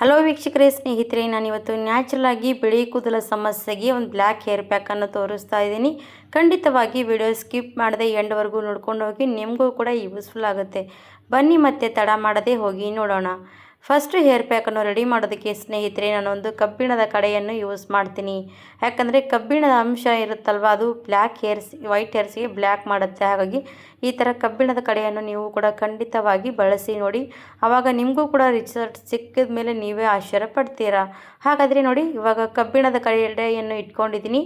Hello ವೀಕ್ಷಕರೇ, ಸ್ನೇಹಿತರೆ, ನಾನಿವತ್ತು ನ್ಯಾಚುರಲ್ ಆಗಿ ಬಿಳಿ ಕೂದಲ ಸಮಸ್ಯೆಗೆ ಒಂದು ಬ್ಲ್ಯಾಕ್ ಹೇರ್ ಪ್ಯಾಕನ್ನು ತೋರಿಸ್ತಾ ಇದ್ದೀನಿ. ಖಂಡಿತವಾಗಿ ವಿಡಿಯೋ ಸ್ಕಿಪ್ ಮಾಡದೆ ಎಂಡ್ವರೆಗೂ ನೋಡ್ಕೊಂಡು ಹೋಗಿ, ನಿಮಗೂ ಕೂಡ ಯೂಸ್ಫುಲ್ ಆಗುತ್ತೆ. ಬನ್ನಿ ಮತ್ತೆ ತಡ ಮಾಡದೆ ಹೋಗಿ ನೋಡೋಣ. ಫಸ್ಟ್ ಹೇರ್ ಪ್ಯಾಕನ್ನು ರೆಡಿ ಮಾಡೋದಕ್ಕೆ ಸ್ನೇಹಿತರೆ, ನಾನೊಂದು ಕಬ್ಬಿಣದ ಕಡೆಯನ್ನು ಯೂಸ್ ಮಾಡ್ತೀನಿ. ಯಾಕಂದರೆ ಕಬ್ಬಿಣದ ಅಂಶ ಇರುತ್ತಲ್ವ, ಅದು ವೈಟ್ ಹೇರ್ಸ್ಗೆ ಬ್ಲ್ಯಾಕ್ ಮಾಡುತ್ತೆ. ಹಾಗಾಗಿ ಈ ಥರ ಕಬ್ಬಿಣದ ಕಡೆಯನ್ನು ನೀವು ಕೂಡ ಖಂಡಿತವಾಗಿ ಬಳಸಿ ನೋಡಿ. ಆವಾಗ ನಿಮಗೂ ಕೂಡ ರಿಸಲ್ಟ್ ಸಿಕ್ಕಿದ ಮೇಲೆ ನೀವೇ ಆಶ್ಚರ್ಯ ಪಡ್ತೀರಾ. ಹಾಗಾದರೆ ನೋಡಿ, ಇವಾಗ ಕಬ್ಬಿಣದ ಕಡೆಯನ್ನು ಇಟ್ಕೊಂಡಿದ್ದೀನಿ.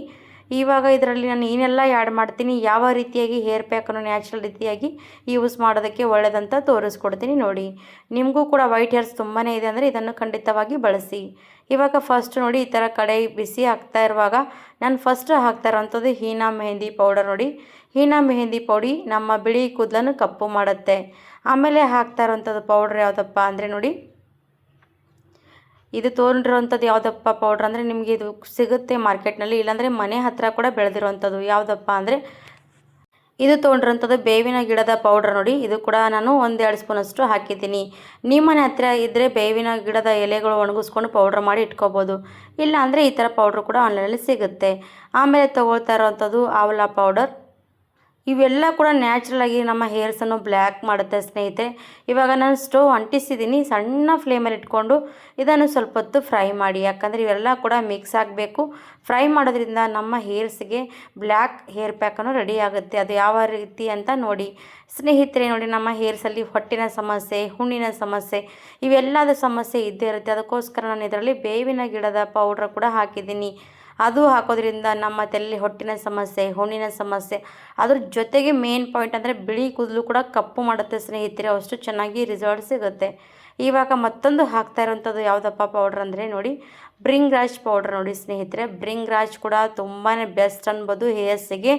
ಇವಾಗ ಇದರಲ್ಲಿ ನಾನು ಏನೆಲ್ಲ ಆ್ಯಡ್ ಮಾಡ್ತೀನಿ, ಯಾವ ರೀತಿಯಾಗಿ ಹೇರ್ ಪ್ಯಾಕನ್ನು ನ್ಯಾಚುರಲ್ ರೀತಿಯಾಗಿ ಯೂಸ್ ಮಾಡೋದಕ್ಕೆ ಒಳ್ಳೆಯದಂತ ತೋರಿಸ್ಕೊಡ್ತೀನಿ ನೋಡಿ. ನಿಮಗೂ ಕೂಡ ವೈಟ್ ಹೇರ್ಸ್ ತುಂಬಾ ಇದೆ ಅಂದರೆ ಇದನ್ನು ಖಂಡಿತವಾಗಿ ಬಳಸಿ. ಇವಾಗ ಫಸ್ಟ್ ನೋಡಿ, ಈ ಥರ ಕಡೆ ಬಿಸಿ ಆಗ್ತಾ ಇರುವಾಗ ನಾನು ಫಸ್ಟ್ ಹಾಕ್ತಾ ಇರೋವಂಥದ್ದು ಹೀನಾ ಮೆಹಂದಿ ಪೌಡರ್ ನೋಡಿ. ಹೀನಾ ಮೆಹಂದಿ ಪೌಡಿ ನಮ್ಮ ಬಿಳಿ ಕೂದಲನ್ನು ಕಪ್ಪು ಮಾಡುತ್ತೆ. ಆಮೇಲೆ ಹಾಕ್ತಾ ಇರೋವಂಥದ್ದು ಪೌಡ್ರ್ ಯಾವುದಪ್ಪ ಅಂದರೆ ನೋಡಿ, ಇದು ತೊಗೊಂಡಿರೋವಂಥದ್ದು ಯಾವುದಪ್ಪ ಪೌಡ್ರ್ ಅಂದರೆ ನಿಮಗೆ ಇದು ಸಿಗುತ್ತೆ ಮಾರ್ಕೆಟ್ನಲ್ಲಿ, ಇಲ್ಲಾಂದರೆ ಮನೆ ಹತ್ತಿರ ಕೂಡ ಬೆಳೆದಿರುವಂಥದ್ದು. ಯಾವುದಪ್ಪ ಅಂದರೆ ಇದು ತೊಗೊಂಡಿರೋಂಥದ್ದು ಬೇವಿನ ಗಿಡದ ಪೌಡ್ರ್ ನೋಡಿ. ಇದು ಕೂಡ ನಾನು 1-2 ಸ್ಪೂನಷ್ಟು ಹಾಕಿದ್ದೀನಿ. ನಿಮ್ಮ ಮನೆ ಹತ್ತಿರ ಇದ್ದರೆ ಬೇವಿನ ಗಿಡದ ಎಲೆಗಳು ಒಣಗಿಸ್ಕೊಂಡು ಪೌಡ್ರ್ ಮಾಡಿ ಇಟ್ಕೋಬೋದು. ಇಲ್ಲ ಅಂದರೆ ಈ ಥರ ಪೌಡ್ರ್ ಕೂಡ ಆನ್ಲೈನಲ್ಲಿ ಸಿಗುತ್ತೆ. ಆಮೇಲೆ ತೊಗೊಳ್ತಾ ಇರೋವಂಥದ್ದು ಆವಲ ಪೌಡರ್. ಇವೆಲ್ಲ ಕೂಡ ನ್ಯಾಚುರಲಾಗಿ ನಮ್ಮ ಹೇರ್ಸನ್ನು ಬ್ಲ್ಯಾಕ್ ಮಾಡುತ್ತೆ ಸ್ನೇಹಿತರೆ. ಇವಾಗ ನಾನು ಸ್ಟವ್ ಅಂಟಿಸಿದ್ದೀನಿ. ಸಣ್ಣ ಫ್ಲೇಮಲ್ಲಿ ಇಟ್ಕೊಂಡು ಇದನ್ನು ಸ್ವಲ್ಪ ಹೊತ್ತು ಫ್ರೈ ಮಾಡಿ. ಯಾಕಂದರೆ ಇವೆಲ್ಲ ಕೂಡ ಮಿಕ್ಸ್ ಆಗಬೇಕು. ಫ್ರೈ ಮಾಡೋದ್ರಿಂದ ನಮ್ಮ ಹೇರ್ಸ್ಗೆ ಬ್ಲ್ಯಾಕ್ ಹೇರ್ ಪ್ಯಾಕನ್ನು ರೆಡಿ ಆಗುತ್ತೆ. ಅದು ಯಾವ ರೀತಿ ಅಂತ ನೋಡಿ ಸ್ನೇಹಿತರೆ. ನೋಡಿ, ನಮ್ಮ ಹೇರ್ಸಲ್ಲಿ ಹೊಟ್ಟಿನ ಸಮಸ್ಯೆ, ಹುಣ್ಣಿನ ಸಮಸ್ಯೆ, ಇವೆಲ್ಲದ ಸಮಸ್ಯೆ ಇದ್ದೇ ಇರುತ್ತೆ. ಅದಕ್ಕೋಸ್ಕರ ನಾನು ಇದರಲ್ಲಿ ಬೇವಿನ ಗಿಡದ ಪೌಡ್ರ್ ಕೂಡ ಹಾಕಿದ್ದೀನಿ. ಅದು ಹಾಕೋದ್ರಿಂದ ನಮ್ಮ ತಲೆಯಲ್ಲಿ ಹೊಟ್ಟಿನ ಸಮಸ್ಯೆ, ಹುಣ್ಣಿನ ಸಮಸ್ಯೆ, ಅದ್ರ ಜೊತೆಗೆ ಮೇನ್ ಪಾಯಿಂಟ್ ಅಂದರೆ ಬಿಳಿ ಕೂದಲು ಕೂಡ ಕಪ್ಪು ಮಾಡುತ್ತೆ ಸ್ನೇಹಿತರೆ. ಅಷ್ಟು ಚೆನ್ನಾಗಿ ರಿಸಲ್ಟ್ ಸಿಗುತ್ತೆ. ಇವಾಗ ಮತ್ತೊಂದು ಹಾಕ್ತಾ ಇರೋವಂಥದ್ದು ಯಾವುದಪ್ಪ ಪೌಡ್ರ್ ಅಂದರೆ ನೋಡಿ, ಬ್ರಿಂಗ್ರಾಜ್ ಪೌಡ್ರ್ ನೋಡಿ ಸ್ನೇಹಿತರೆ. ಬ್ರಿಂಗ್ರಾಜ್ ಕೂಡ ತುಂಬಾ ಬೆಸ್ಟ್ ಅನ್ಬೋದು ಹೇರ್ಸಿಗೆ.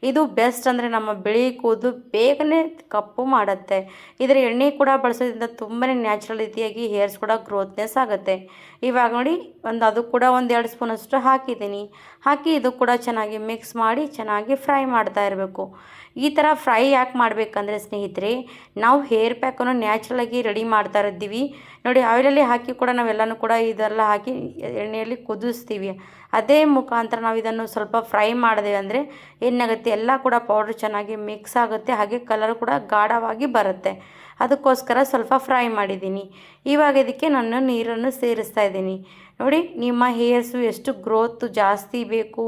ಇದು ಬೆಸ್ಟ್ ಅಂದರೆ ನಮ್ಮ ಬಿಳಿ ಕೂದಲು ಬೇಗನೆ ಕಪ್ಪು ಮಾಡುತ್ತೆ. ಇದರ ಎಣ್ಣೆ ಕೂಡ ಬಳಸೋದ್ರಿಂದ ತುಂಬಾ ನ್ಯಾಚುರಲ್ ರೀತಿಯಾಗಿ ಹೇರ್ಸ್ ಕೂಡ ಗ್ರೋತ್ನೆಸ್ ಆಗುತ್ತೆ. ಇವಾಗ ನೋಡಿ, ಅದು ಕೂಡ 1-2 ಸ್ಪೂನಷ್ಟು ಹಾಕಿದ್ದೀನಿ. ಹಾಕಿ ಇದು ಕೂಡ ಚೆನ್ನಾಗಿ ಮಿಕ್ಸ್ ಮಾಡಿ ಚೆನ್ನಾಗಿ ಫ್ರೈ ಮಾಡ್ತಾ ಇರಬೇಕು. ಈ ಥರ ಫ್ರೈ ಯಾಕೆ ಮಾಡಬೇಕಂದ್ರೆ ಸ್ನೇಹಿತರೆ, ನಾವು ಹೇರ್ ಪ್ಯಾಕನ್ನು ನ್ಯಾಚುರಲಾಗಿ ರೆಡಿ ಮಾಡ್ತಾ ಇದ್ದೀವಿ ನೋಡಿ. ಆಯಿಲಲ್ಲಿ ಹಾಕಿ ಕೂಡ ನಾವೆಲ್ಲನೂ ಕೂಡ ಇದೆಲ್ಲ ಹಾಕಿ ಎಣ್ಣೆಯಲ್ಲಿ ಕುದಿಸ್ತೀವಿ. ಅದೇ ಮುಖಾಂತರ ನಾವು ಇದನ್ನು ಸ್ವಲ್ಪ ಫ್ರೈ ಮಾಡಿದೆ ಅಂದರೆ ಏನಾಗುತ್ತೆ, ಎಲ್ಲ ಕೂಡ ಪೌಡ್ರ್ ಚೆನ್ನಾಗಿ ಮಿಕ್ಸ್ ಆಗುತ್ತೆ. ಹಾಗೆ ಕಲರ್ ಕೂಡ ಗಾಢವಾಗಿ ಬರುತ್ತೆ. ಅದಕ್ಕೋಸ್ಕರ ಸ್ವಲ್ಪ ಫ್ರೈ ಮಾಡಿದ್ದೀನಿ. ಇವಾಗ ಇದಕ್ಕೆ ನಾನು ನೀರನ್ನು ಸೇರಿಸ್ತಾ ಇದ್ದೀನಿ ನೋಡಿ. ನಿಮ್ಮ ಹೇರ್ಸು ಎಷ್ಟು ಗ್ರೋತ್ ಜಾಸ್ತಿ ಬೇಕು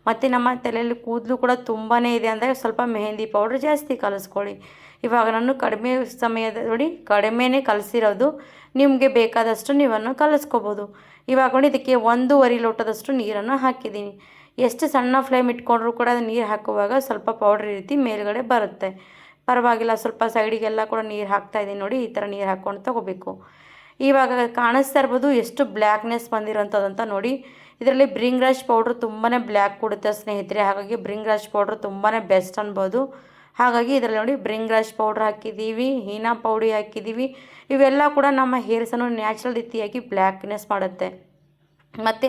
ಮತ್ತು ನಮ್ಮ ತಲೆಯಲ್ಲಿ ಕೂದಲು ಕೂಡ ತುಂಬಾ ಇದೆ ಅಂದರೆ ಸ್ವಲ್ಪ ಮೆಹಂದಿ ಪೌಡ್ರ್ ಜಾಸ್ತಿ ಕಲಿಸ್ಕೊಳ್ಳಿ. ಇವಾಗ ನಾನು ಕಡಿಮೆ ಸಮಯದ ನೋಡಿ, ಕಡಿಮೆನೇ ಕಲಸಿರೋದು. ನಿಮಗೆ ಬೇಕಾದಷ್ಟು ನೀವನ್ನು ಕಲಿಸ್ಕೋಬೋದು. ಇವಾಗ ನೋಡಿ, ಇದಕ್ಕೆ 1.5 ಲೋಟದಷ್ಟು ನೀರನ್ನು ಹಾಕಿದ್ದೀನಿ. ಎಷ್ಟು ಸಣ್ಣ ಫ್ಲೇಮ್ ಇಟ್ಕೊಂಡ್ರೂ ಕೂಡ ಅದು ನೀರು ಹಾಕುವಾಗ ಸ್ವಲ್ಪ ಪೌಡ್ರ್ ರೀತಿ ಮೇಲ್ಗಡೆ ಬರುತ್ತೆ. ಪರವಾಗಿಲ್ಲ, ಸ್ವಲ್ಪ ಸೈಡಿಗೆಲ್ಲ ಕೂಡ ನೀರು ಹಾಕ್ತಾಯಿದ್ದೀನಿ ನೋಡಿ. ಈ ಥರ ನೀರು ಹಾಕ್ಕೊಂಡು ತೊಗೋಬೇಕು. ಇವಾಗ ಕಾಣಿಸ್ತಾ ಇರ್ಬೋದು ಎಷ್ಟು ಬ್ಲ್ಯಾಕ್ನೆಸ್ ಬಂದಿರೋಂಥದ್ದಂತ ನೋಡಿ. ಇದರಲ್ಲಿ ಬ್ರಿಂಗ್ರಾಜ್ ಪೌಡ್ರ್ ತುಂಬಾ ಬ್ಲ್ಯಾಕ್ ಕೊಡುತ್ತೆ ಸ್ನೇಹಿತರೆ. ಹಾಗಾಗಿ ಬ್ರಿಂಗ್ರಾಜ್ ಪೌಡ್ರ್ ತುಂಬಾ ಬೆಸ್ಟ್ ಅನ್ಬೋದು. ಹಾಗಾಗಿ ಇದರಲ್ಲಿ ನೋಡಿ, ಬ್ರಿಂಗ್ರಾಜ್ ಪೌಡ್ರ್ ಹಾಕಿದ್ದೀವಿ, ಹೀನಾ ಪೌಡಿ ಹಾಕಿದ್ದೀವಿ. ಇವೆಲ್ಲ ಕೂಡ ನಮ್ಮ ಹೇರ್ಸನ್ನು ನ್ಯಾಚುರಲ್ ರೀತಿಯಾಗಿ ಬ್ಲ್ಯಾಕ್ನೆಸ್ ಮಾಡುತ್ತೆ. ಮತ್ತು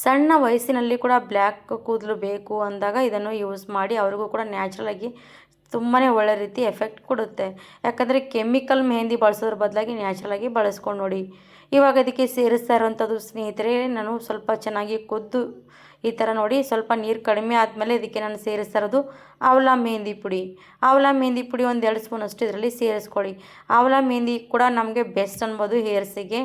ಸಣ್ಣ ವಯಸ್ಸಿನಲ್ಲಿ ಕೂಡ ಬ್ಲ್ಯಾಕ್ ಕೂದಲು ಬೇಕು ಅಂದಾಗ ಇದನ್ನು ಯೂಸ್ ಮಾಡಿ. ಅವ್ರಿಗೂ ಕೂಡ ನ್ಯಾಚುರಲಾಗಿ ತುಂಬಾ ಒಳ್ಳೆ ರೀತಿ ಎಫೆಕ್ಟ್ ಕೊಡುತ್ತೆ. ಯಾಕಂದರೆ ಕೆಮಿಕಲ್ ಮೆಹಂದಿ ಬಳಸೋದ್ರ ಬದಲಾಗಿ ನ್ಯಾಚುರಲಾಗಿ ಬಳಸ್ಕೊಂಡು ನೋಡಿ. ಇವಾಗ ಇದಕ್ಕೆ ಸೇರಿಸ್ತಾ ಇರೋವಂಥದ್ದು ಸ್ನೇಹಿತರೆ, ನಾನು ಸ್ವಲ್ಪ ಚೆನ್ನಾಗಿ ಕುದ್ದು ಈ ಥರ ನೋಡಿ, ಸ್ವಲ್ಪ ನೀರು ಕಡಿಮೆ ಆದಮೇಲೆ ಇದಕ್ಕೆ ನಾನು ಸೇರಿಸ್ತಾ ಇರೋದು ಆವಲ ಮೆಹಂದಿ ಪುಡಿ. ಆವಲ ಮೆಹಂದಿ ಪುಡಿ 1-2 ಸ್ಪೂನಷ್ಟು ಇದರಲ್ಲಿ ಸೇರಿಸ್ಕೊಳ್ಳಿ. ಆವಲ ಮೆಹಂದಿ ಕೂಡ ನಮಗೆ ಬೆಸ್ಟ್ ಅನ್ಬೋದು ಹೇರ್ಸಿಗೆ.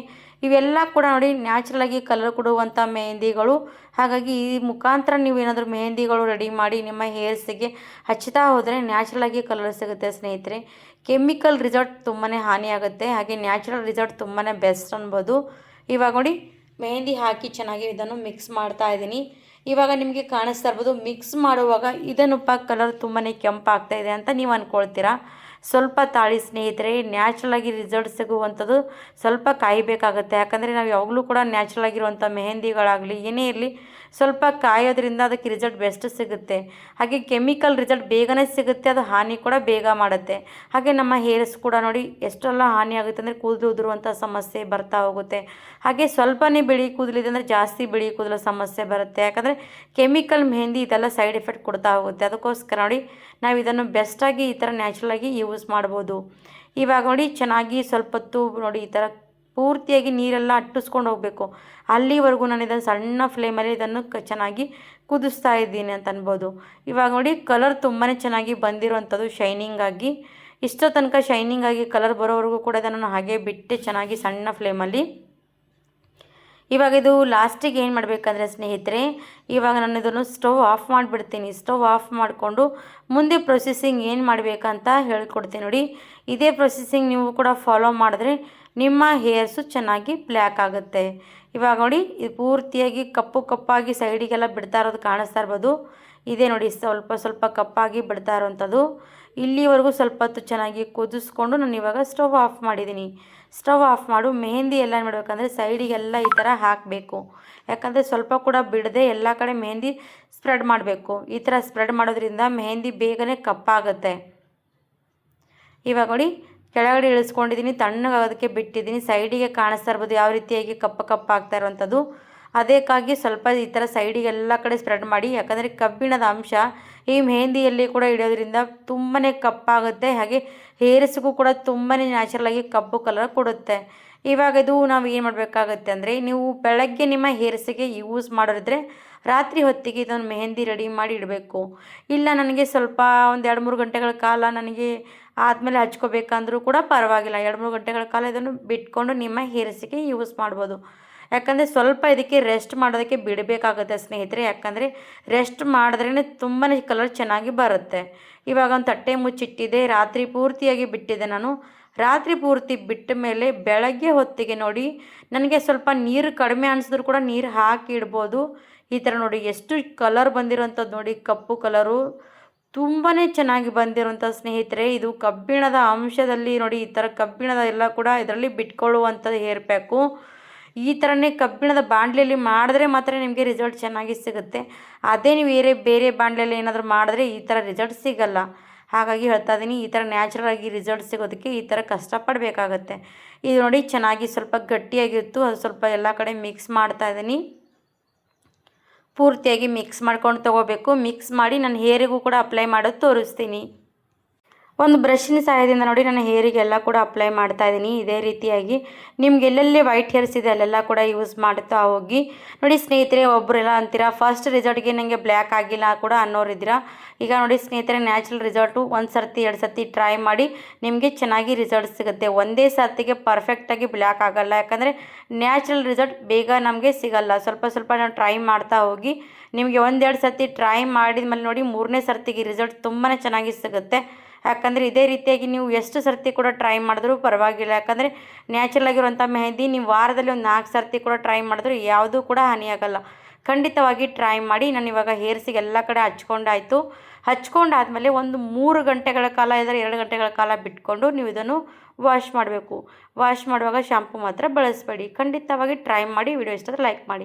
ಇವೆಲ್ಲ ಕೂಡ ನೋಡಿ ನ್ಯಾಚುರಲಾಗಿ ಕಲರ್ ಕೊಡುವಂಥ ಮೆಹಂದಿಗಳು. ಹಾಗಾಗಿ ಈ ಮುಖಾಂತರ ನೀವು ಏನಾದರೂ ಮೆಹಂದಿಗಳು ರೆಡಿ ಮಾಡಿ ನಿಮ್ಮ ಹೇರ್ಸಿಗೆ ಹಚ್ತಾ ಹೋದರೆ ನ್ಯಾಚುರಲಾಗಿ ಕಲರ್ ಸಿಗುತ್ತೆ ಸ್ನೇಹಿತರೆ. ಕೆಮಿಕಲ್ ರಿಸಲ್ಟ್ ತುಂಬಾ ಹಾನಿಯಾಗುತ್ತೆ. ಹಾಗೆ ನ್ಯಾಚುರಲ್ ರಿಸಲ್ಟ್ ತುಂಬಾ ಬೆಸ್ಟ್ ಅನ್ಬೋದು. ಇವಾಗ ನೋಡಿ, ಮೆಹಂದಿ ಹಾಕಿ ಚೆನ್ನಾಗಿ ಇದನ್ನು ಮಿಕ್ಸ್ ಮಾಡ್ತಾ ಇದ್ದೀನಿ. ಇವಾಗ ನಿಮಗೆ ಕಾಣಿಸ್ತಾ ಇರ್ಬೋದು, ಮಿಕ್ಸ್ ಮಾಡುವಾಗ ಇದನ್ನಪ್ಪ ಕಲರ್ ತುಂಬಾ ಕೆಂಪಾಗ್ತಾಯಿದೆ ಅಂತ ನೀವು ಅಂದ್ಕೊಳ್ತೀರಾ. ಸ್ವಲ್ಪ ತಾಳಿ ಸ್ನೇಹಿತರೆ. ನ್ಯಾಚುರಲಾಗಿ ರಿಸಲ್ಟ್ ಸಿಗುವಂಥದ್ದು ಸ್ವಲ್ಪ ಕಾಯಬೇಕಾಗತ್ತೆ. ಯಾಕಂದರೆ ನಾವು ಯಾವಾಗಲೂ ಕೂಡ ನ್ಯಾಚುರಲಾಗಿರುವಂಥ ಮೆಹಂದಿಗಳಾಗಲಿ ಏನೇ ಇರಲಿ ಸ್ವಲ್ಪ ಕಾಯೋದ್ರಿಂದ ಅದಕ್ಕೆ ರಿಸಲ್ಟ್ ಬೆಸ್ಟ್ ಸಿಗುತ್ತೆ. ಹಾಗೆ ಕೆಮಿಕಲ್ ರಿಸಲ್ಟ್ ಬೇಗನೆ ಸಿಗುತ್ತೆ, ಅದು ಹಾನಿ ಕೂಡ ಬೇಗ ಮಾಡುತ್ತೆ. ಹಾಗೆ ನಮ್ಮ ಹೇರ್ಸ್ ಕೂಡ ನೋಡಿ ಎಷ್ಟೆಲ್ಲ ಹಾನಿ ಆಗುತ್ತೆ ಅಂದರೆ ಕೂದಲು ಉದುರುವಂಥ ಸಮಸ್ಯೆ ಬರ್ತಾ ಹೋಗುತ್ತೆ. ಹಾಗೆ ಸ್ವಲ್ಪನೇ ಬಿಳಿ ಕೂದಲಿದೆ ಅಂದರೆ ಜಾಸ್ತಿ ಬಿಳಿ ಕೂದಲ ಸಮಸ್ಯೆ ಬರುತ್ತೆ. ಯಾಕಂದರೆ ಕೆಮಿಕಲ್ ಮೆಹಂದಿ ಇದೆಲ್ಲ ಸೈಡ್ ಎಫೆಕ್ಟ್ ಕೊಡ್ತಾ ಹೋಗುತ್ತೆ. ಅದಕ್ಕೋಸ್ಕರ ನೋಡಿ, ನಾವು ಇದನ್ನು ಬೆಸ್ಟಾಗಿ ಈ ಥರ ನ್ಯಾಚುರಲಾಗಿ ಯೂಸ್ ಮಾಡ್ಬೋದು. ಇವಾಗ ನೋಡಿ, ಚೆನ್ನಾಗಿ ಸ್ವಲ್ಪ ಹೊತ್ತು ನೋಡಿ ಈ ಥರ ಪೂರ್ತಿಯಾಗಿ ನೀರೆಲ್ಲ ಅಟ್ಟಿಸ್ಕೊಂಡು ಹೋಗಬೇಕು. ಅಲ್ಲಿವರೆಗೂ ನಾನು ಇದನ್ನು ಸಣ್ಣ ಫ್ಲೇಮಲ್ಲಿ ಇದನ್ನು ಚೆನ್ನಾಗಿ ಕುದಿಸ್ತಾ ಇದ್ದೀನಿ ಅಂತ ಅನ್ಬೋದು. ಇವಾಗ ನೋಡಿ ಕಲರ್ ತುಂಬಾ ಚೆನ್ನಾಗಿ ಬಂದಿರೋವಂಥದ್ದು ಶೈನಿಂಗಾಗಿ. ಇಷ್ಟೋ ತನಕ ಶೈನಿಂಗಾಗಿ ಕಲರ್ ಬರೋವರೆಗೂ ಕೂಡ ಇದನ್ನು ಹಾಗೆ ಬಿಟ್ಟೆ ಚೆನ್ನಾಗಿ ಸಣ್ಣ ಫ್ಲೇಮಲ್ಲಿ. ಇವಾಗ ಇದು ಲಾಸ್ಟಿಗೆ ಏನು ಮಾಡಬೇಕಂದ್ರೆ ಸ್ನೇಹಿತರೆ, ಇವಾಗ ನಾನು ಇದನ್ನು ಸ್ಟವ್ ಆಫ್ ಮಾಡಿಬಿಡ್ತೀನಿ. ಸ್ಟವ್ ಆಫ್ ಮಾಡಿಕೊಂಡು ಮುಂದೆ ಪ್ರೊಸೆಸಿಂಗ್ ಏನು ಮಾಡಬೇಕಂತ ಹೇಳ್ಕೊಡ್ತೀನಿ ನೋಡಿ. ಇದೇ ಪ್ರೊಸೆಸಿಂಗ್ ನೀವು ಕೂಡ ಫಾಲೋ ಮಾಡಿದ್ರೆ ನಿಮ್ಮ ಹೇರ್ಸು ಚೆನ್ನಾಗಿ ಬ್ಲ್ಯಾಕ್ ಆಗುತ್ತೆ. ಇವಾಗ ನೋಡಿ ಇದು ಪೂರ್ತಿಯಾಗಿ ಕಪ್ಪು ಕಪ್ಪಾಗಿ ಸೈಡಿಗೆಲ್ಲ ಬಿಡ್ತಾ ಇರೋದು ಕಾಣಿಸ್ತಾ ಇರ್ಬೋದು. ಇದೇ ನೋಡಿ ಸ್ವಲ್ಪ ಸ್ವಲ್ಪ ಕಪ್ಪಾಗಿ ಬಿಡ್ತಾ ಇರೋವಂಥದ್ದು. ಇಲ್ಲಿವರೆಗೂ ಸ್ವಲ್ಪ ಹೊತ್ತು ಚೆನ್ನಾಗಿ ಕುದಿಸ್ಕೊಂಡು ನಾನು ಇವಾಗ ಸ್ಟವ್ ಆಫ್ ಮಾಡಿದ್ದೀನಿ. ಸ್ಟವ್ ಆಫ್ ಮಾಡು ಮೆಹಂದಿ ಎಲ್ಲ ಏನು ಮಾಡಬೇಕಂದ್ರೆ ಸೈಡಿಗೆಲ್ಲ ಈ ಥರ ಹಾಕಬೇಕು. ಯಾಕಂದರೆ ಸ್ವಲ್ಪ ಕೂಡ ಬಿಡದೆ ಎಲ್ಲ ಕಡೆ ಮೆಹಂದಿ ಸ್ಪ್ರೆಡ್ ಮಾಡಬೇಕು. ಈ ಥರ ಸ್ಪ್ರೆಡ್ ಮಾಡೋದ್ರಿಂದ ಮೆಹಂದಿ ಬೇಗನೆ ಕಪ್ಪಾಗುತ್ತೆ. ಇವಾಗ ನೋಡಿ ಕೆಳಗಡೆ ಇಳಿಸ್ಕೊಂಡಿದ್ದೀನಿ, ತಣ್ಣಗಾಗೋದಕ್ಕೆ ಬಿಟ್ಟಿದ್ದೀನಿ. ಸೈಡಿಗೆ ಕಾಣಿಸ್ತಾ ಇರ್ಬೋದು ಯಾವ ರೀತಿಯಾಗಿ ಕಪ್ಪಾಗ್ತಾ ಇರುವಂಥದ್ದು. ಅದಕ್ಕಾಗಿ ಸ್ವಲ್ಪ ಈ ಥರ ಸೈಡಿಗೆಲ್ಲ ಕಡೆ ಸ್ಪ್ರೆಡ್ ಮಾಡಿ. ಯಾಕಂದರೆ ಕಬ್ಬಿಣದ ಅಂಶ ಈ ಮೆಹಂದಿಯಲ್ಲಿ ಕೂಡ ಇಡೋದ್ರಿಂದ ತುಂಬಾ ಕಪ್ಪಾಗುತ್ತೆ. ಹಾಗೆ ಹೇರ್ಸ್ಗೂ ಕೂಡ ತುಂಬಾ ನ್ಯಾಚುರಲಾಗಿ ಕಪ್ಪು ಕಲರ್ ಕೊಡುತ್ತೆ. ಇವಾಗ ಇದು ನಾವು ಏನು ಮಾಡಬೇಕಾಗತ್ತೆ ಅಂದರೆ, ನೀವು ಬೆಳಗ್ಗೆ ನಿಮ್ಮ ಹೇರ್ಸಿಗೆ ಯೂಸ್ ಮಾಡೋರಿದ್ರೆ ರಾತ್ರಿ ಹೊತ್ತಿಗೆ ಇದೊಂದು ಮೆಹಂದಿ ರೆಡಿ ಮಾಡಿ ಇಡಬೇಕು. ಇಲ್ಲ ನನಗೆ ಸ್ವಲ್ಪ ಒಂದು 2-3 ಗಂಟೆಗಳ ಕಾಲ ನನಗೆ ಆದಮೇಲೆ ಹಚ್ಕೋಬೇಕಂದ್ರೂ ಕೂಡ ಪರವಾಗಿಲ್ಲ. 2-3 ಗಂಟೆಗಳ ಕಾಲ ಇದನ್ನು ಬಿಟ್ಕೊಂಡು ನಿಮ್ಮ ಹೇರ್ಸಿಗೆ ಯೂಸ್ ಮಾಡ್ಬೋದು. ಯಾಕಂದರೆ ಸ್ವಲ್ಪ ಇದಕ್ಕೆ ರೆಸ್ಟ್ ಮಾಡೋದಕ್ಕೆ ಬಿಡಬೇಕಾಗುತ್ತೆ ಸ್ನೇಹಿತರೆ. ಯಾಕಂದರೆ ರೆಸ್ಟ್ ಮಾಡಿದ್ರೇ ತುಂಬಾ ಕಲರ್ ಚೆನ್ನಾಗಿ ಬರುತ್ತೆ. ಇವಾಗ ಒಂದು ತಟ್ಟೆ ಮುಚ್ಚಿಟ್ಟಿದ್ದೆ, ರಾತ್ರಿ ಪೂರ್ತಿಯಾಗಿ ಬಿಟ್ಟಿದ್ದೆ ನಾನು. ರಾತ್ರಿ ಪೂರ್ತಿ ಬಿಟ್ಟ ಮೇಲೆ ಬೆಳಗ್ಗೆ ಹೊತ್ತಿಗೆ ನೋಡಿ ನನಗೆ ಸ್ವಲ್ಪ ನೀರು ಕಡಿಮೆ ಅನಿಸಿದ್ರು ಕೂಡ ನೀರು ಹಾಕಿ ಇಡ್ಬೋದು. ಈ ಥರ ನೋಡಿ ಎಷ್ಟು ಕಲರ್ ಬಂದಿರೋಂಥದ್ದು ನೋಡಿ, ಕಪ್ಪು ಕಲರು ತುಂಬಾ ಚೆನ್ನಾಗಿ ಬಂದಿರೋಂಥ ಸ್ನೇಹಿತರೆ. ಇದು ಕಬ್ಬಿಣದ ಅಂಶದಲ್ಲಿ ನೋಡಿ ಈ ಥರ ಕಬ್ಬಿಣದ ಎಲ್ಲ ಕೂಡ ಇದರಲ್ಲಿ ಬಿಟ್ಕೊಳ್ಳುವಂಥದ್ದು ಹೇರ್ ಪ್ಯಾಕು. ಈ ಥರನೇ ಕಬ್ಬಿಣದ ಬಾಣಲೆಯಲ್ಲಿ ಮಾಡಿದ್ರೆ ಮಾತ್ರ ನಿಮಗೆ ರಿಸಲ್ಟ್ ಚೆನ್ನಾಗಿ ಸಿಗುತ್ತೆ. ಅದೇ ನೀವು ಬೇರೆ ಬಾಣಲೆಯಲ್ಲಿ ಏನಾದರೂ ಮಾಡಿದ್ರೆ ಈ ಥರ ರಿಸಲ್ಟ್ ಸಿಗಲ್ಲ. ಹಾಗಾಗಿ ಹೇಳ್ತಾ ಇದ್ದೀನಿ, ಈ ಥರ ನ್ಯಾಚುರಲಾಗಿ ರಿಸಲ್ಟ್ ಸಿಗೋದಕ್ಕೆ ಈ ಥರ ಕಷ್ಟಪಡಬೇಕಾಗತ್ತೆ. ಇದು ನೋಡಿ ಚೆನ್ನಾಗಿ ಸ್ವಲ್ಪ ಗಟ್ಟಿಯಾಗಿತ್ತು, ಅದು ಸ್ವಲ್ಪ ಎಲ್ಲ ಕಡೆ ಮಿಕ್ಸ್ ಮಾಡ್ತಾ ಇದ್ದೀನಿ. ಪೂರ್ತಿಯಾಗಿ ಮಿಕ್ಸ್ ಮಾಡ್ಕೊಂಡು ತೊಗೋಬೇಕು. ಮಿಕ್ಸ್ ಮಾಡಿ ನಾನು ಹೇರಿಗೂ ಕೂಡ ಅಪ್ಲೈ ಮಾಡೋದು ತೋರಿಸ್ತೀನಿ. ಒಂದು ಬ್ರಷಿನ ಸಹಾಯದಿಂದ ನೋಡಿ ನಾನು ಹೇರಿಗೆಲ್ಲ ಕೂಡ ಅಪ್ಲೈ ಮಾಡ್ತಾ ಇದ್ದೀನಿ. ಇದೇ ರೀತಿಯಾಗಿ ನಿಮ್ಗೆ ಎಲ್ಲೆಲ್ಲಿ ವೈಟ್ ಹೇರ್ಸ್ ಇದೆ ಅಲ್ಲೆಲ್ಲ ಕೂಡ ಯೂಸ್ ಮಾಡ್ತಾ ಹೋಗಿ. ನೋಡಿ ಸ್ನೇಹಿತರೆ, ಒಬ್ಬರೆಲ್ಲ ಅಂತೀರಾ ಫಸ್ಟ್ ರಿಸಲ್ಟ್ಗೆ ನನಗೆ ಬ್ಲ್ಯಾಕ್ ಆಗಿಲ್ಲ ಕೂಡ ಅನ್ನೋರಿದ್ದೀರಾ. ಈಗ ನೋಡಿ ಸ್ನೇಹಿತರೆ, ನ್ಯಾಚುರಲ್ ರಿಸಲ್ಟು 1 ಸರ್ತಿ 2 ಸರ್ತಿ ಟ್ರೈ ಮಾಡಿ ನಿಮಗೆ ಚೆನ್ನಾಗಿ ರಿಸಲ್ಟ್ ಸಿಗುತ್ತೆ. ಒಂದೇ ಸರ್ತಿಗೆ ಪರ್ಫೆಕ್ಟಾಗಿ ಬ್ಲ್ಯಾಕ್ ಆಗೋಲ್ಲ. ಯಾಕಂದರೆ ನ್ಯಾಚುರಲ್ ರಿಸಲ್ಟ್ ಬೇಗ ನಮಗೆ ಸಿಗಲ್ಲ. ಸ್ವಲ್ಪ ಸ್ವಲ್ಪ ನಾವು ಟ್ರೈ ಮಾಡ್ತಾ ಹೋಗಿ. ನಿಮಗೆ 1-2 ಸರ್ತಿ ಟ್ರೈ ಮಾಡಿದ ಮೇಲೆ ನೋಡಿ 3ನೇ ಸರ್ತಿಗೆ ರಿಸಲ್ಟ್ ತುಂಬಾ ಚೆನ್ನಾಗಿ ಸಿಗುತ್ತೆ. ಯಾಕಂದರೆ ಇದೇ ರೀತಿಯಾಗಿ ನೀವು ಎಷ್ಟು ಸರ್ತಿ ಕೂಡ ಟ್ರೈ ಮಾಡಿದ್ರೂ ಪರವಾಗಿಲ್ಲ. ಯಾಕಂದರೆ ನ್ಯಾಚುರಲ್ ಆಗಿರುವಂಥ ಮೆಹಂದಿ ನೀವು ವಾರದಲ್ಲಿ ಒಂದು 4 ಸರ್ತಿ ಕೂಡ ಟ್ರೈ ಮಾಡಿದ್ರೂ ಯಾವುದೂ ಕೂಡ ಹಾನಿಯಾಗಲ್ಲ. ಖಂಡಿತವಾಗಿ ಟ್ರೈ ಮಾಡಿ. ನಾನು ಇವಾಗ ಹೇರ್ಸಿಗೆ ಎಲ್ಲ ಕಡೆ ಹಚ್ಕೊಂಡಾಯಿತು. ಹಚ್ಕೊಂಡಾದಮೇಲೆ ಒಂದು 3 ಗಂಟೆಗಳ ಕಾಲ ಇದ್ದರೆ 2 ಗಂಟೆಗಳ ಕಾಲ ಬಿಟ್ಕೊಂಡು ನೀವು ಇದನ್ನು ವಾಶ್ ಮಾಡಬೇಕು. ವಾಶ್ ಮಾಡುವಾಗ ಶಾಂಪು ಮಾತ್ರ ಬಳಸಬೇಡಿ. ಖಂಡಿತವಾಗಿ ಟ್ರೈ ಮಾಡಿ. ವಿಡಿಯೋ ಇಷ್ಟ ಆದರೆ ಲೈಕ್ ಮಾಡಿ.